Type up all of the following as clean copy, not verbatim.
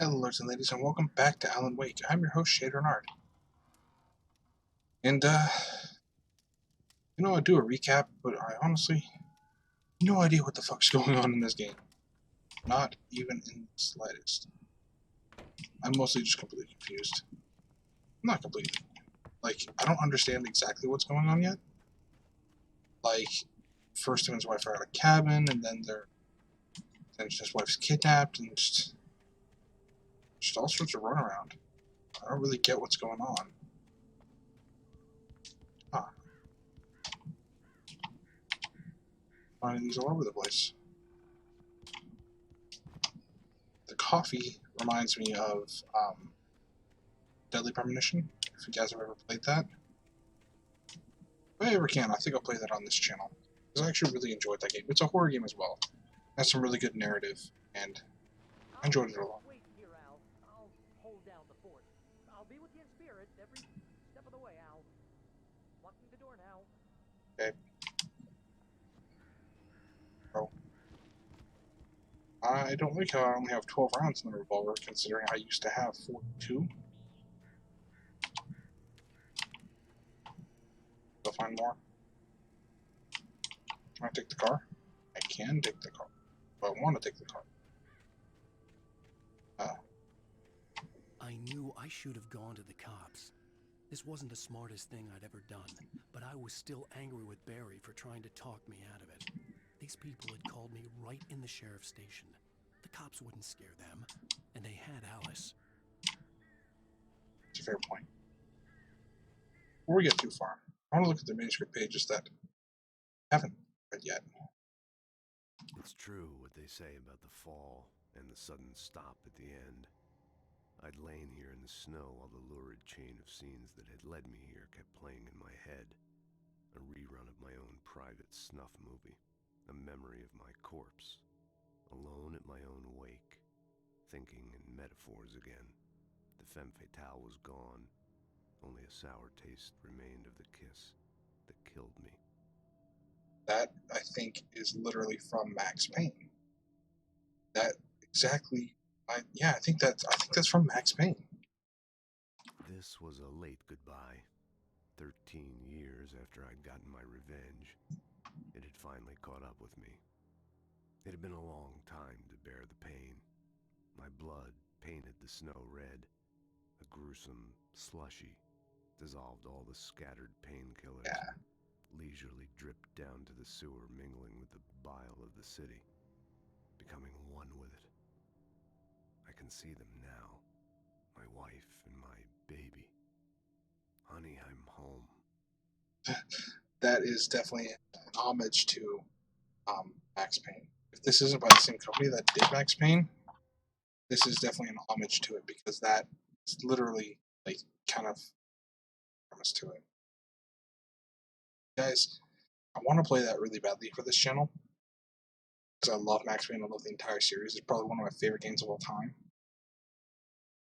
Hello, lords and ladies, and welcome back to Alan Wake. I'm your host, Shayde Reynard. And, I'll do a recap, but I honestly no idea what the fuck's going on in this game. Not even in the slightest. I'm mostly just completely confused. Not completely. I don't understand exactly what's going on yet. First him and his wife are at a cabin, and then his wife's kidnapped, and just all sorts of runaround. I don't really get what's going on. Huh. Finding these all over the place. The coffee reminds me of Deadly Premonition, if you guys have ever played that. If I ever can, I think I'll play that on this channel. Because I actually really enjoyed that game. It's a horror game as well. It has some really good narrative, and I enjoyed it a lot. Wait here, Al. I'll hold down the fort. I'll be with you in spirit every step of the way, Al. Locking the door now. Okay. Oh. I don't like how I only have 12 rounds in the revolver, considering I used to have 42. Go find more. Can I take the car? I can take the car. But I want to take the car. I knew I should have gone to the cops. This wasn't the smartest thing I'd ever done, but I was still angry with Barry for trying to talk me out of it. These people had called me right in the sheriff's station. The cops wouldn't scare them, and they had Alice. It's a fair point. Before we get too far, I want to look at the manuscript pages that I haven't read yet. It's true what they say about the fall and the sudden stop at the end. I'd lain here in the snow while the lurid chain of scenes that had led me here kept playing in my head. A rerun of my own private snuff movie. A memory of my corpse. Alone at my own wake. Thinking in metaphors again. The femme fatale was gone. Only a sour taste remained of the kiss that killed me. That, I think, is literally from Max Payne. That exactly... I think that's from Max Payne. This was a late goodbye. 13 years after I'd gotten my revenge, it had finally caught up with me. It had been a long time to bear the pain. My blood painted the snow red. A gruesome slushy dissolved all the scattered painkillers. Yeah. Leisurely dripped down to the sewer, mingling with the bile of the city, becoming one with it. I can see them now, my wife and my baby. Honey, I'm home. That is definitely an homage to Max Payne. If this isn't by the same company that did Max Payne, this is definitely an homage to it, because that is literally kind of premise to it. Guys, I want to play that really badly for this channel, because I love Max Payne. I love the entire series. It's probably one of my favorite games of all time.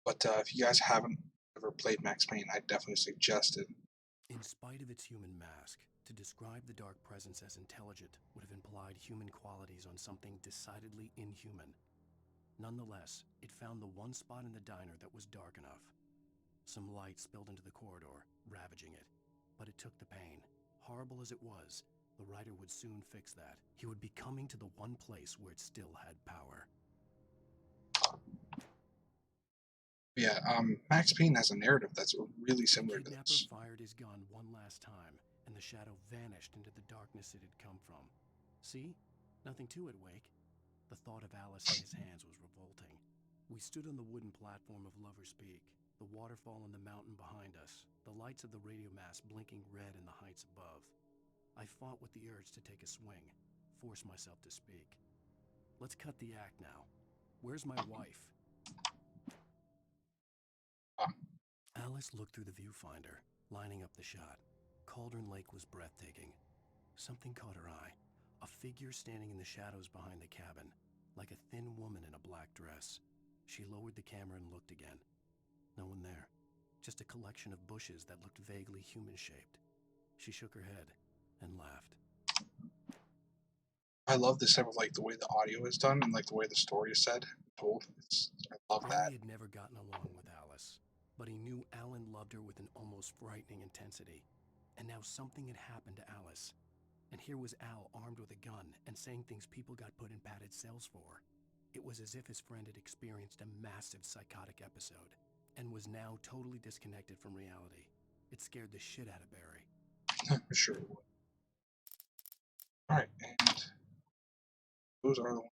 But if you guys haven't ever played Max Payne, I definitely suggest it. In spite of its human mask, to describe the dark presence as intelligent would have implied human qualities on something decidedly inhuman. Nonetheless, it found the one spot in the diner that was dark enough. Some light spilled into the corridor, ravaging it. But it took the pain. Horrible as it was, the writer would soon fix that. He would be coming to the one place where it still had power. Yeah, Max Payne has a narrative that's really similar to The this. kidnapper fired his gun one last time, and the shadow vanished into the darkness it had come from. See? Nothing to it, Wake. The thought of Alice in his hands was revolting. We stood on the wooden platform of Lover's Peak, the waterfall on the mountain behind us, the lights of the radio mast blinking red in the heights above. I fought with the urge to take a swing, force myself to speak. Let's cut the act now. Where's my wife? Alice looked through the viewfinder, lining up the shot. Cauldron Lake was breathtaking. Something caught her eye. A figure standing in the shadows behind the cabin, like a thin woman in a black dress. She lowered the camera and looked again. No one there. Just a collection of bushes that looked vaguely human-shaped. She shook her head and laughed. I love this type of the way the audio is done and the way the story is said. told. I love that. Barry had never gotten along with Alice, but he knew Alan loved her with an almost frightening intensity. And now something had happened to Alice. And here was Al armed with a gun and saying things people got put in padded cells for. It was as if his friend had experienced a massive psychotic episode and was now totally disconnected from reality. It scared the shit out of Barry. I'm sure it would. Alright, and those are the ones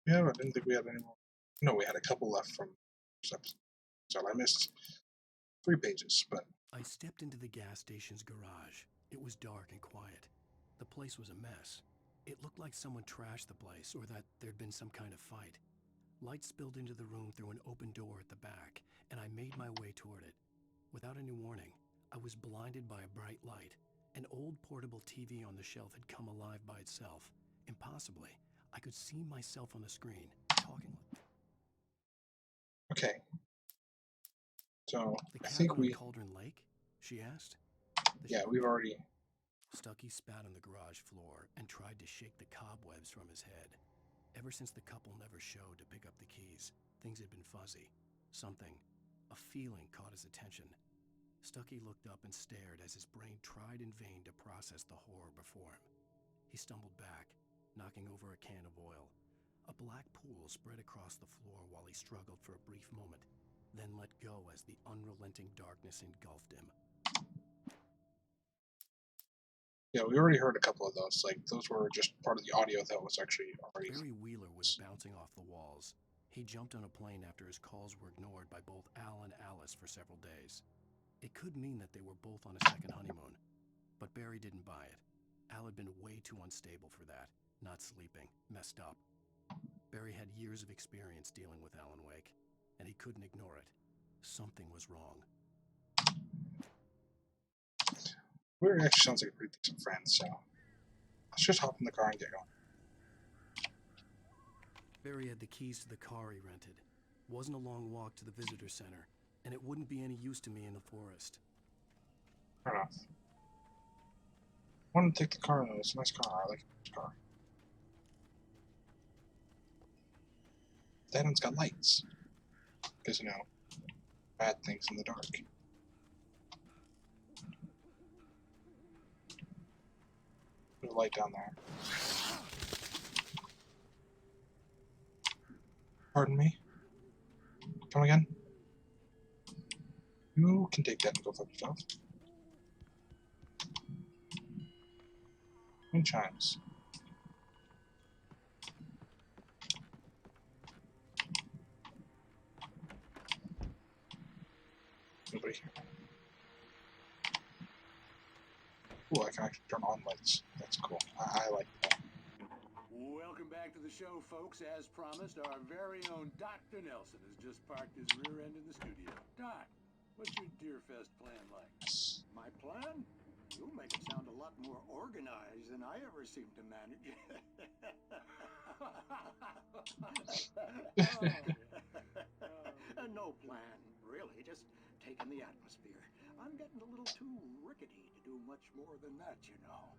we have. I didn't think we had any more. No, we had a couple left from this episode. So I missed 3 pages, but I stepped into the gas station's garage. It was dark and quiet. The place was a mess. It looked like someone trashed the place or that there'd been some kind of fight. Light spilled into the room through an open door at the back, and I made my way toward it. Without any warning, I was blinded by a bright light. An old portable TV on the shelf had come alive by itself. Impossibly, I could see myself on the screen, talking. okay. So The I think cabin we, on Cauldron Lake? She asked. yeah, we've already. Stucky spat on the garage floor and tried to shake the cobwebs from his head. Ever since the couple never showed to pick up the keys, things had been fuzzy. Something, a feeling caught his attention. Stucky looked up and stared as his brain tried in vain to process the horror before him. He stumbled back, knocking over a can of oil. A black pool spread across the floor while he struggled for a brief moment, then let go as the unrelenting darkness engulfed him. Yeah, we already heard a couple of those. Like, those were just part of the audio that was actually already. Barry Wheeler was bouncing off the walls. He jumped on a plane after his calls were ignored by both Al and Alice for several days. It could mean that they were both on a second honeymoon, but Barry didn't buy it. Al had been way too unstable for that, not sleeping, messed up. Barry had years of experience dealing with Alan Wake, and he couldn't ignore it. Something was wrong. We're actually sounds like a pretty decent friend, so let's just hop in the car and get going. Barry had the keys to the car he rented. Wasn't a long walk to the visitor center, and it wouldn't be any use to me in the forest. Fair enough. I want to take the car though. It's a nice car. I like this car. That one's got lights. Because, you know, bad things in the dark. There's a light down there. Pardon me? Come again? You can take that and go fuck yourself. Wind chimes. Nobody here. Ooh, I can actually turn on lights. That's cool. I like that. Welcome back to the show, folks. As promised, our very own Dr. Nelson has just parked his rear end in the studio. Doc, what's your Deerfest plan like? My plan? You make it sound a lot more organized than I ever seem to manage. No plan, really. Just taking the atmosphere. I'm getting a little too rickety to do much more than that, you know.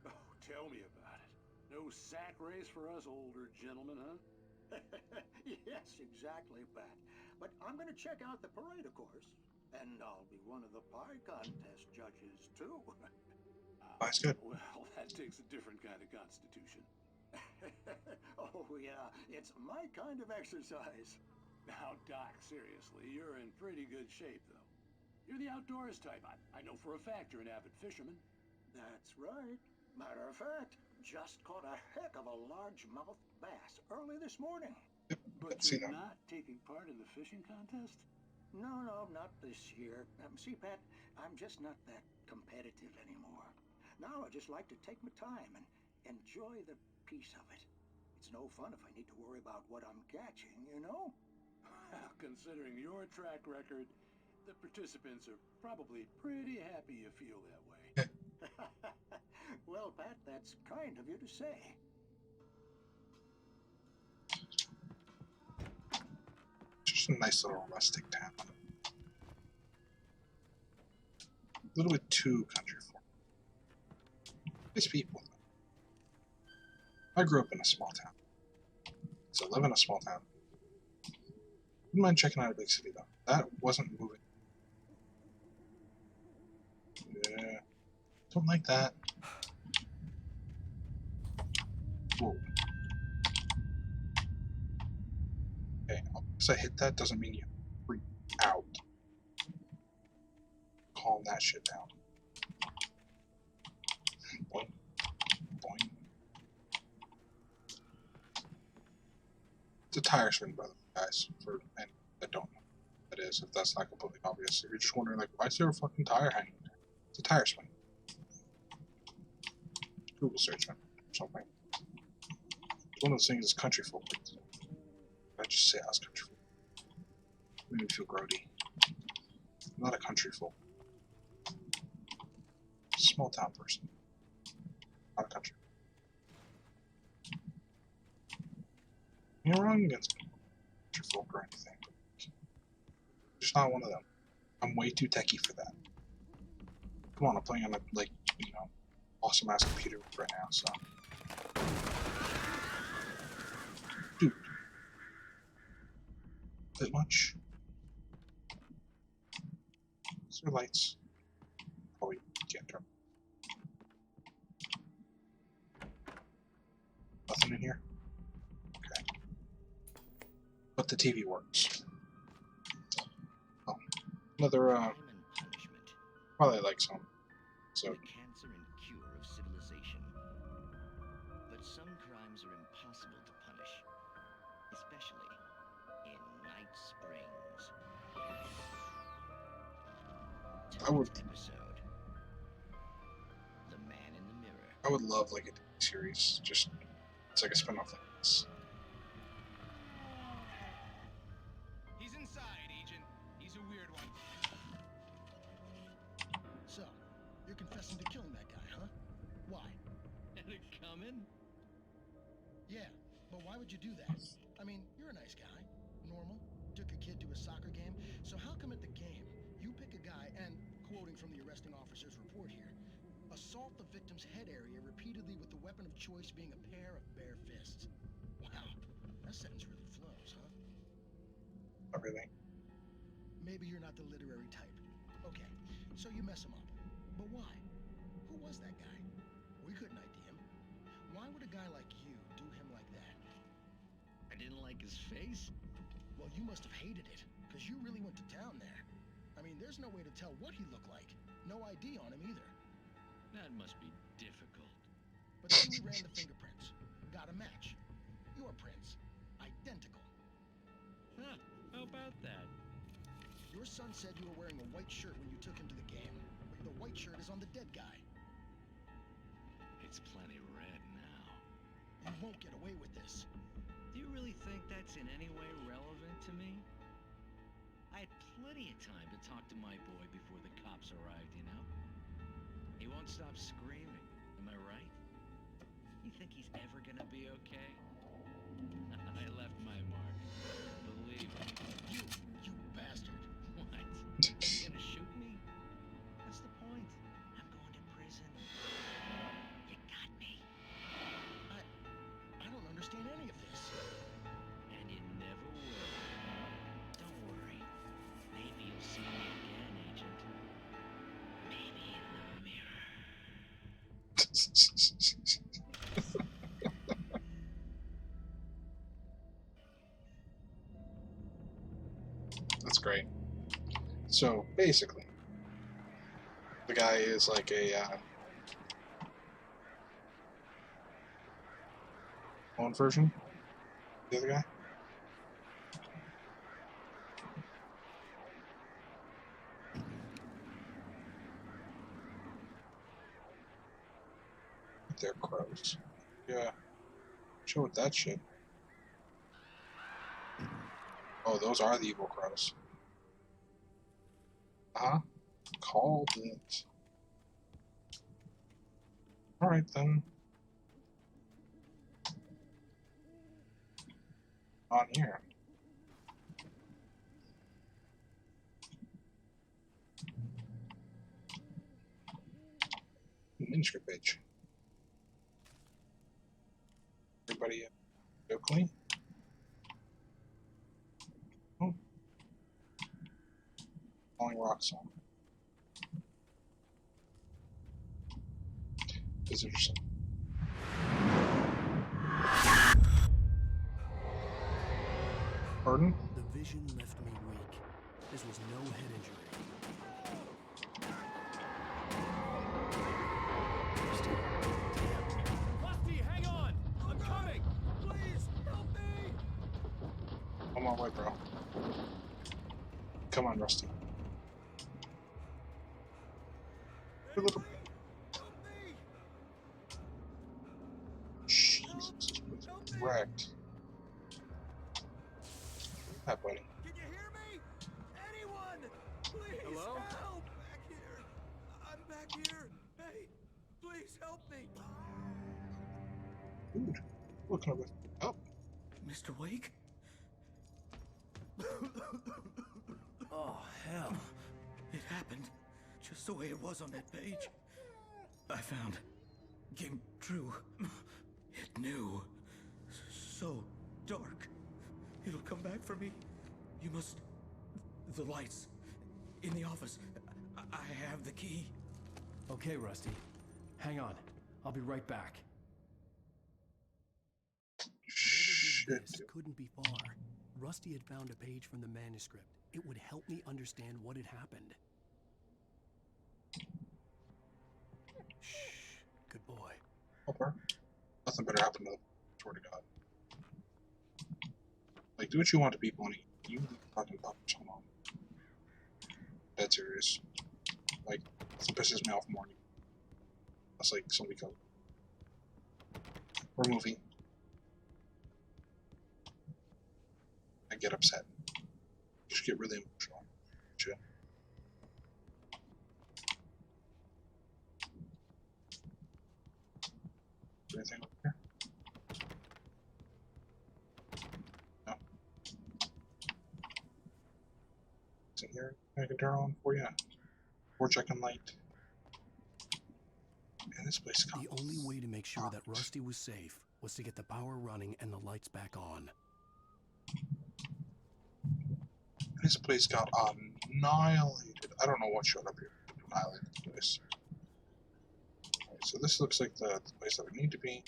Oh, tell me about it. No sack race for us older gentlemen, huh? Yes, exactly, Pat. But I'm going to check out the parade, of course. And I'll be one of the pie contest judges, too. That's good. Well, that takes a different kind of constitution. Oh, yeah. It's my kind of exercise. Now, Doc, seriously, you're in pretty good shape, though. You're the outdoors type. I know for a fact you're an avid fisherman. That's right. Matter of fact, just caught a heck of a largemouth bass early this morning. But See you're that. not taking part in the fishing contest? No, not this year. See, Pat, I'm just not that competitive anymore. Now I just like to take my time and enjoy the peace of it. It's no fun if I need to worry about what I'm catching, you know? Well, considering your track record, the participants are probably pretty happy you feel that way. Well, Pat, that's kind of you to say. Just a nice little rustic town. A little bit too country for me. Nice people. I grew up in a small town. So I live in a small town. Wouldn't mind checking out a big city though. That wasn't moving. Yeah. Don't like that. Whoa. Okay, because I hit that doesn't mean you freak out. Calm that shit down. Boing. Boing. It's a tire swing, by the way, guys, for any that don't know what that is, if that's not completely obvious. If you're just wondering, like, why is there a fucking tire hanging there? It's a tire swing. Google search it or something. It's one of those things is country folk. I just say I was country folk. Made me feel grody. I'm not a country folk. Small town person. Not a country. You're wrong against country folk or anything. Just not one of them. I'm way too techie for that. Come on, I'm playing on a, like, you know, awesome ass computer right now, so. Dude. Bit much. Is there lights? Probably can't turn. Nothing in here? Okay. But the TV works. Oh. Another, Crime and punishment. probably like some. So, The cancer and cure of civilization. But some crimes are impossible to punish, especially in Night Springs. I would- Tonight's episode, The Man in the Mirror. I would love like a TV series. Just, it's like a spin-off like this. He's inside, Agent. He's a weird one. So, you're confessing to killing that guy, huh? Why? Had it coming? Yeah, but why would you do that? I mean, you're a nice guy. Normal. Took a kid to a soccer game. So how come at the game, you pick a guy and, quoting from the arresting officer's report here, assault the victim's head area repeatedly with the weapon of choice being a pair of bare fists? Wow, that sentence really flows, huh? Everything. Maybe you're not the literary type. Okay, so you mess him up. But why? Who was that guy? We couldn't ID him. Why would a guy like you do him like that? I didn't like his face. Well, you must have hated it, because you really went to town there. I mean, there's no way to tell what he looked like. No ID on him either. That must be difficult. But then we ran the fingerprints. Got a match. Your prints. Identical. Huh, how about that? Your son said you were wearing a white shirt when you took him to the game. But the white shirt is on the dead guy. It's plenty red now. You won't get away with this. Do you really think that's in any way relevant to me? I had plenty of time to talk to my boy before the cops arrived, you know? He won't stop screaming, am I right? You think he's ever gonna be okay? I left my mark. Believe me. You bastard. What? You gonna shoot me? What's the point? I'm going to prison. You got me. I don't understand any of this. And you never will. Don't worry. Maybe you'll see me again, Agent. Maybe in the mirror. That's great. So basically, the guy is like a clone version. The other guy. They're crows. Yeah. Show with that shit. Oh, those are the evil crows. Called it. Alright then. On here. Manuscript page. Everybody go clean? Oh, Falling rocks on. Visitors. Pardon? The vision left me weak. This was no head injury. Rusty, hang on! I'm coming! Please, help me! I'm on my way, bro. Come on, Rusty. Anybody, help me! Jesus, it's wrecked. Hi, buddy. Can you hear me? Anyone! Please Hello? help! Back here! I'm back here! Hey, please help me! Dude, what can I do? Oh, Mr. Wake? Oh, hell. It happened just the way it was on that page. I found. Came true. It knew. So dark. It'll come back for me. You must. The lights. In the office. I have the key. Okay, Rusty. Hang on. I'll be right back. shit. Whatever did this couldn't be far. Rusty had found a page from the manuscript. It would help me understand what had happened. Shh. Good boy. Okay. Nothing better happened to them. Swear to God. Like, do what you want to people, and you leave fucking puppets. Hold on. Dead serious. Like, it pisses me off more. That's like somebody goes. We're moving. I get upset. Just get really emotional. Shit. Anything over here? No. Is it here? I can turn on for you. Or checking light. And this place The only way to make sure that Rusty was safe was to get the power running and the lights back on. This place got annihilated. I don't know what showed up here to annihilate this place. Alright, so this looks like the place that we need to be.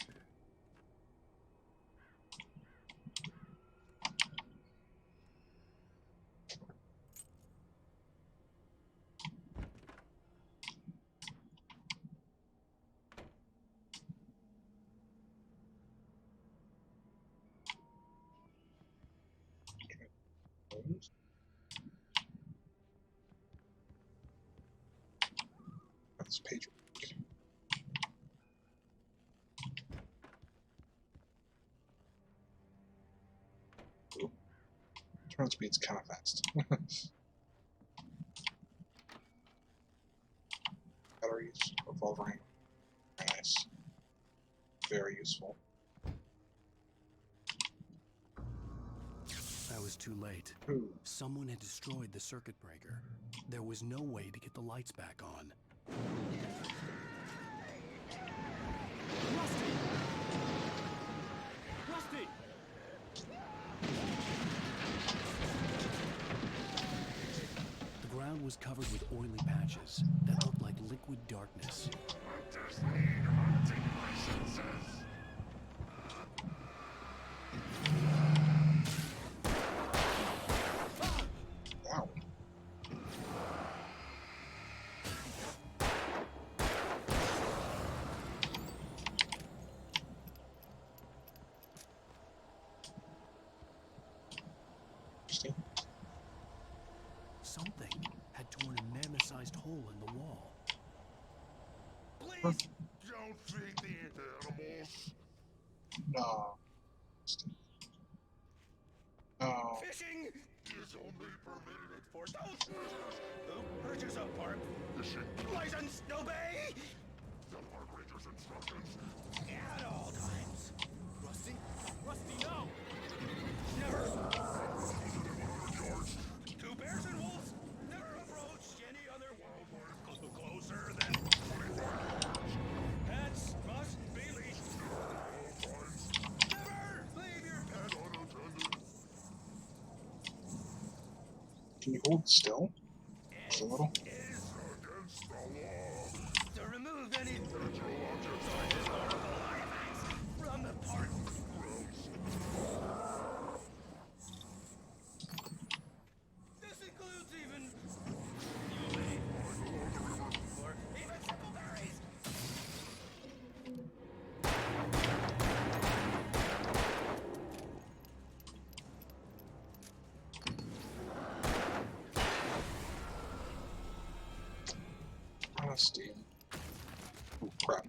This page. Ooh. Turn speed's kind of fast. Batteries, revolver ammo. Very nice. Very useful. I was too late. Ooh. Someone had destroyed the circuit breaker. There was no way to get the lights back on. Rusty! Rusty! The ground was covered with oily patches that looked like liquid darkness. Wow. Interesting. Something had torn a mammoth-sized hole in the wall. Please don't feed the animals. No. No. Fishing is only permitted for those who purchase a park fishing license. Obey the park ranger's instructions at all times. Rusty? Rusty, no! Never. Two bears and wolves never approach any other wildlife closer than 25 yards. Pets must be leashed. Never leave your pet unattended. Can you hold still? Just a little. Is against the law to remove any digital objects or historical artifacts from the park grounds. This includes even fueling or even simple berries. Honesty. Oh, crap.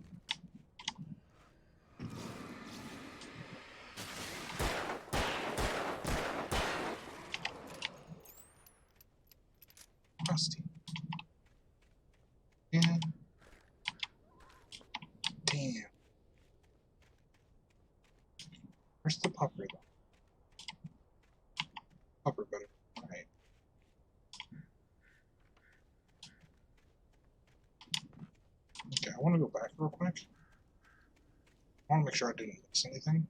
Honesty. Yeah. Damn. Where's the pupper, though? Pupper better. Alright. Okay, I want to go back real quick. I want to make sure I didn't miss anything.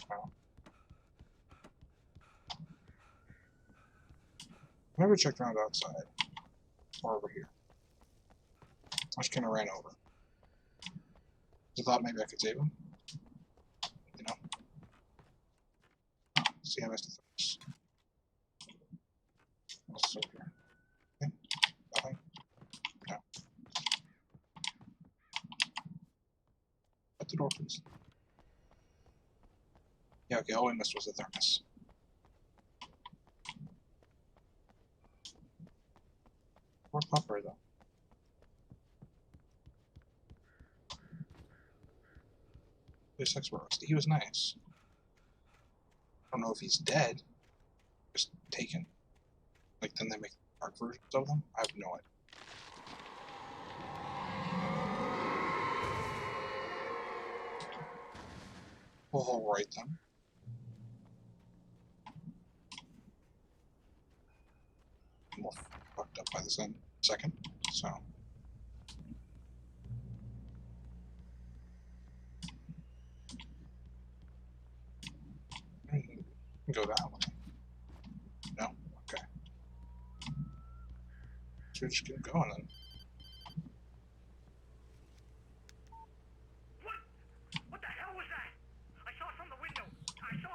Wow. I never checked around outside. Or over here. I just kind of ran over. I thought maybe I could save him. You know? Oh, see, I missed the things. What's over here? Okay. Nothing? No. Shut the door, please. Yeah, okay, all we missed was the thermos. Poor pupper, though. This expert, he was nice. I don't know if he's dead. Just taken. Like, then they make dark versions of them? I have no idea. We'll write them. More fucked up by the second, so. Go that way. No? Okay. So we're just gonna go on then. What the hell was that? I saw from the window. I saw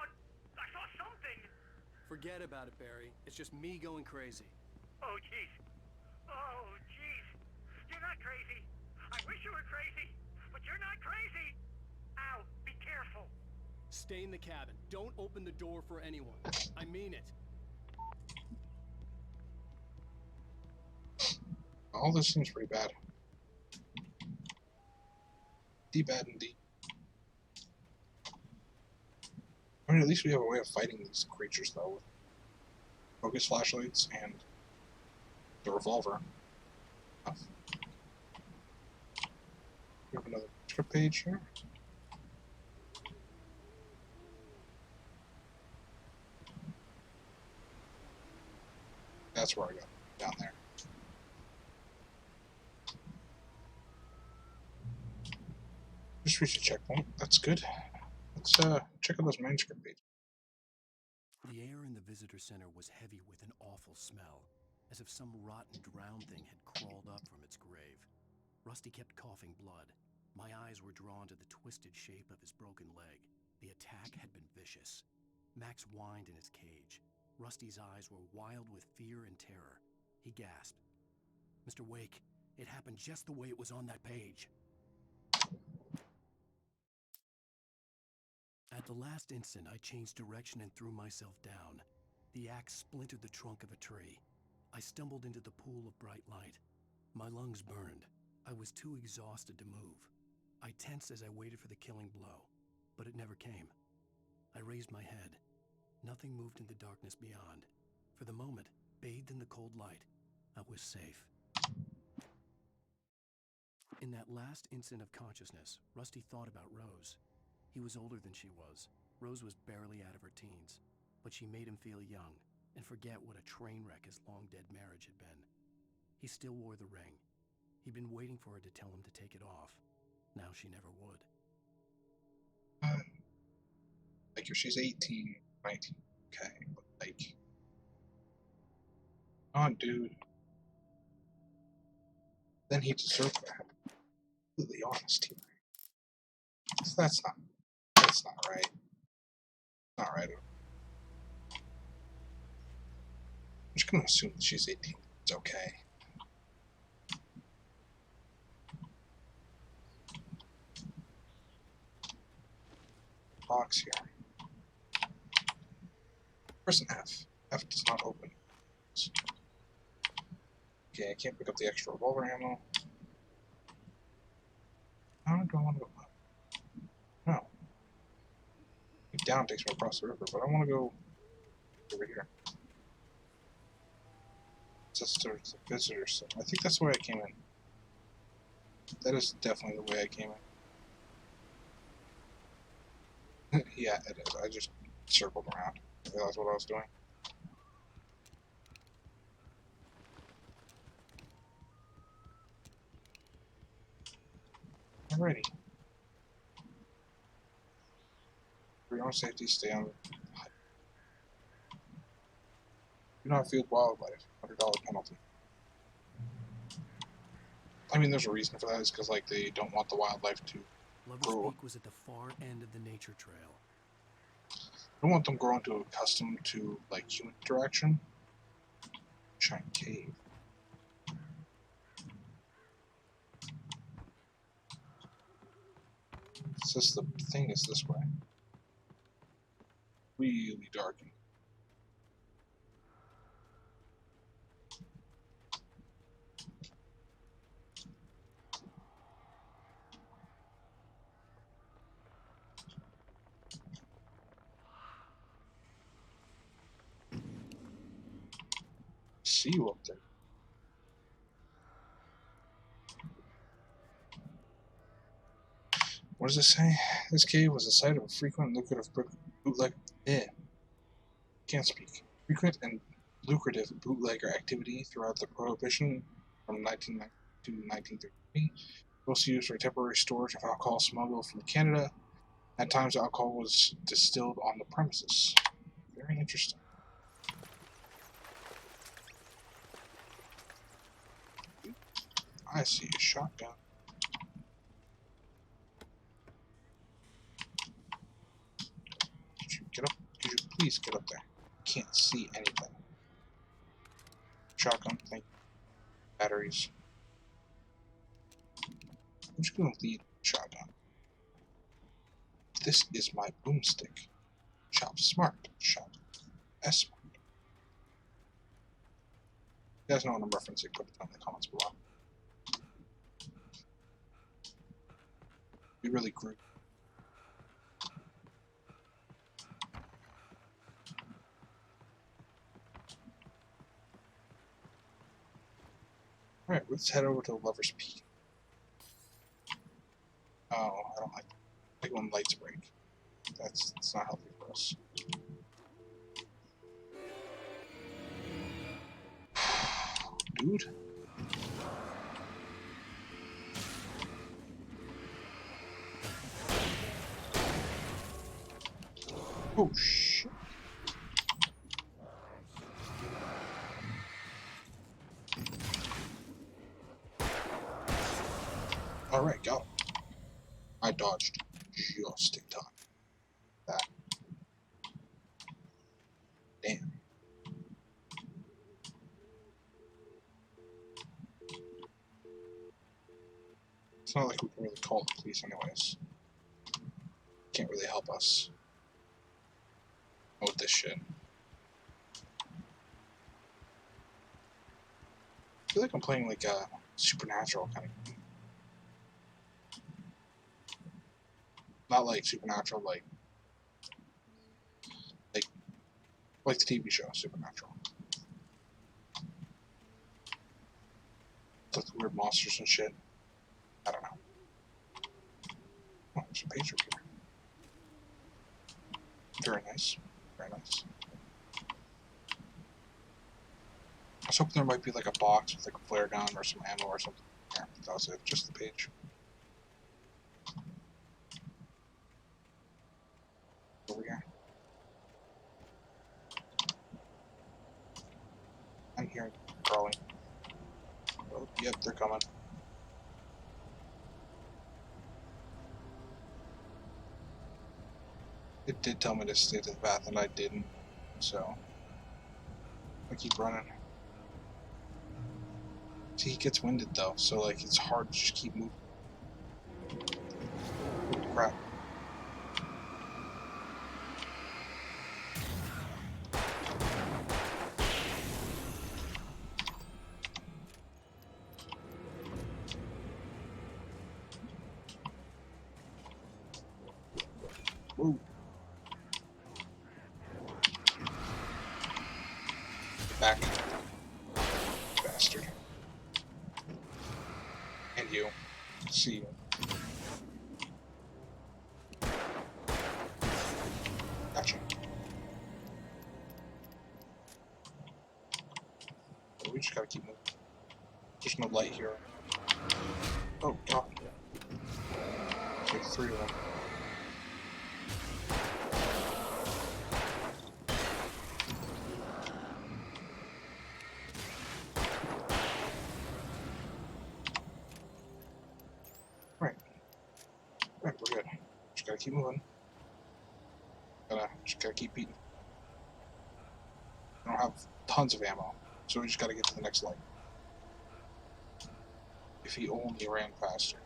something. Forget about it, Barry. It's just me going crazy. Oh, jeez. Oh, jeez. You're not crazy. I wish you were crazy, but you're not crazy. Ow, be careful. Stay in the cabin. Don't open the door for anyone. I mean it. All this seems pretty bad. Bad indeed. I mean, at least we have a way of fighting these creatures, though, with focus flashlights and the revolver. Oh. We have another script page here. That's where I got down there. Just reached a checkpoint. That's good. Let's check out those manuscript pages. The air in the visitor center was heavy with an awful smell, as if some rotten drowned thing had crawled up from its grave. Rusty kept coughing blood. My eyes were drawn to the twisted shape of his broken leg. The attack had been vicious. Max whined in his cage. Rusty's eyes were wild with fear and terror. He gasped. Mr. Wake, it happened just the way it was on that page. At the last instant, I changed direction and threw myself down. The axe splintered the trunk of a tree. I stumbled into the pool of bright light. My lungs burned. I was too exhausted to move. I tensed as I waited for the killing blow, but it never came. I raised my head. Nothing moved in the darkness beyond. For the moment, bathed in the cold light, I was safe. In that last instant of consciousness, Rusty thought about Rose. He was older than she was. Rose was barely out of her teens, but she made him feel young and forget what a train wreck his long-dead marriage had been. He still wore the ring. He'd been waiting for her to tell him to take it off. Now she never would. Like if she's 18, 19, okay, but like Come on, dude. Then he deserved that. Completely honest here. So that's not right. Not right. I'm just gonna assume that she's 18. It's okay. Box here. Press an F. F does not open. Okay, I can't pick up the extra revolver ammo. How do I want to go up? No. Down takes me across the river, but I want to go over here. Visitor center. I think that's the way I came in. That is definitely the way I came in. Yeah, it is. I just circled around. I realized what I was doing. Alrighty. For your own safety, stay on. Do not feed wildlife. $100 penalty. I mean, there's a reason for that. It's because, like, they don't want the wildlife to grow. Lover's Peak was at the far end of the nature trail. I don't want them growing to accustomed to, like, human interaction. Giant cave. It's just the thing is this way. Really dark. See you up there. What does it say? This cave was the site of a frequent lucrative bootleg. Can't speak. Frequent and lucrative bootlegger activity throughout the Prohibition from 1990 to 1933. Mostly used for temporary storage of alcohol smuggled from Canada. At times, alcohol was distilled on the premises. Very interesting. I see a shotgun. Could you get up? Could you please get up there? Can't see anything. Shotgun, thank you. Batteries. I'm just gonna lead shotgun. This is my boomstick. Shop smart. Shop S smart. If you guys know what I'm referencing, put it down in the comments below. We really grew. Alright, let's head over to Lover's Peak. Oh, I don't like when lights break. That's not healthy for us. Dude. Oh shit. Alright, go. I dodged just in time. That. Damn. It's not like we can really call the police anyways. Can't really help us with this shit. I feel like I'm playing like a supernatural kind of game. Not like supernatural, like the TV show Supernatural. Like the weird monsters and shit. I don't know. Oh, there's a page over here. Very nice. Very nice. I was hoping there might be like a box with like a flare gun or some ammo or something. Yeah, that was it. Just the page. Over here. I'm here. hearing crawling. Oh, yep, they're coming. It did tell me to stay to the path, and I didn't. So I keep running. See, he gets winded though, so like it's hard to just keep moving. Crap. Woo. Back. Bastard. And you. See you. Gotcha. We just gotta keep moving. There's no light here. Oh god. There's like 3 of them. Right, we're good. Just gotta keep moving. Just gotta keep beating. I don't have tons of ammo, so we just gotta get to the next light. If he only ran faster.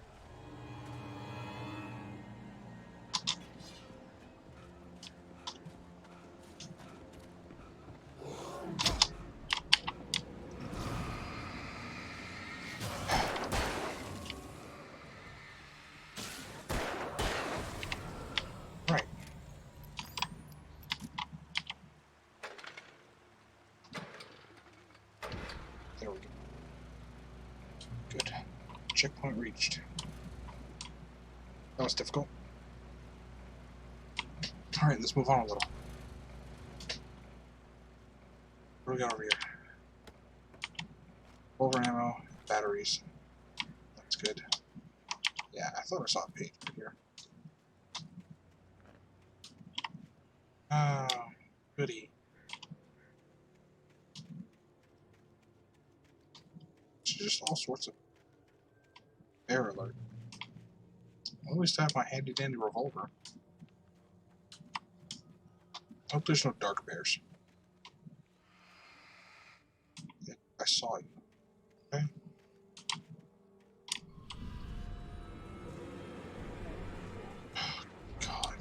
Right. There we go. Good. Checkpoint reached. That was difficult. Alright, let's move on a little. What do we got over here? Over ammo, batteries. That's good. Yeah, I thought I saw a page right here. Oh, goody. It's just all sorts of bear alert. I always have my handy dandy revolver. I hope there's no dark bears. Yeah, I saw you. Okay. God.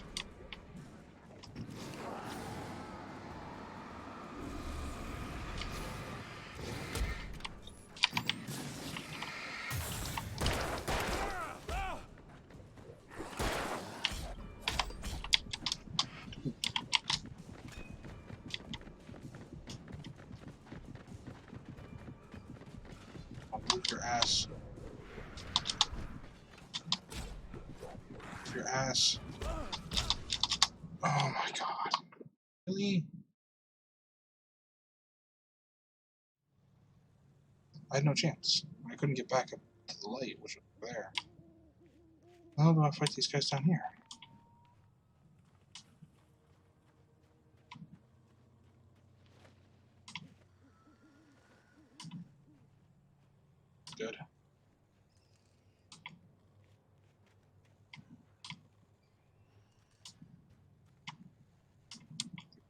I'll move your ass. Move your ass. Oh my god. Really? I had no chance. I couldn't get back up to the light, which was there. How do I fight these guys down here? Good.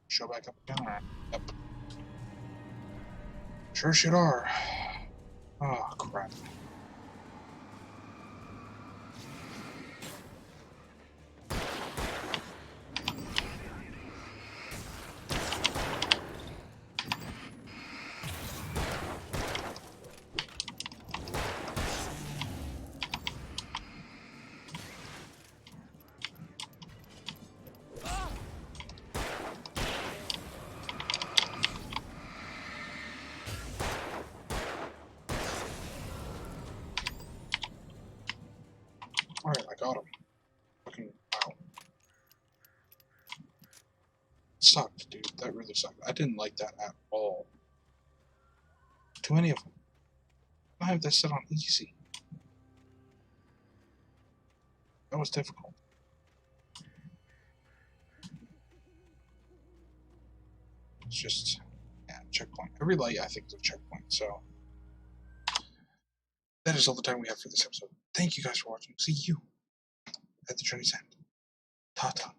Show back up again? Or... Yep. Sure shit are. Oh, crap. Alright, I got him. Fucking wow. Sucked, dude. That really sucked. I didn't like that at all. Too many of them. I have this set on easy. That was difficult. It's just... yeah. checkpoint. Every light, I think, is a checkpoint. So that is all the time we have for this episode. Thank you guys for watching. See you at the journey's end. Ta-ta.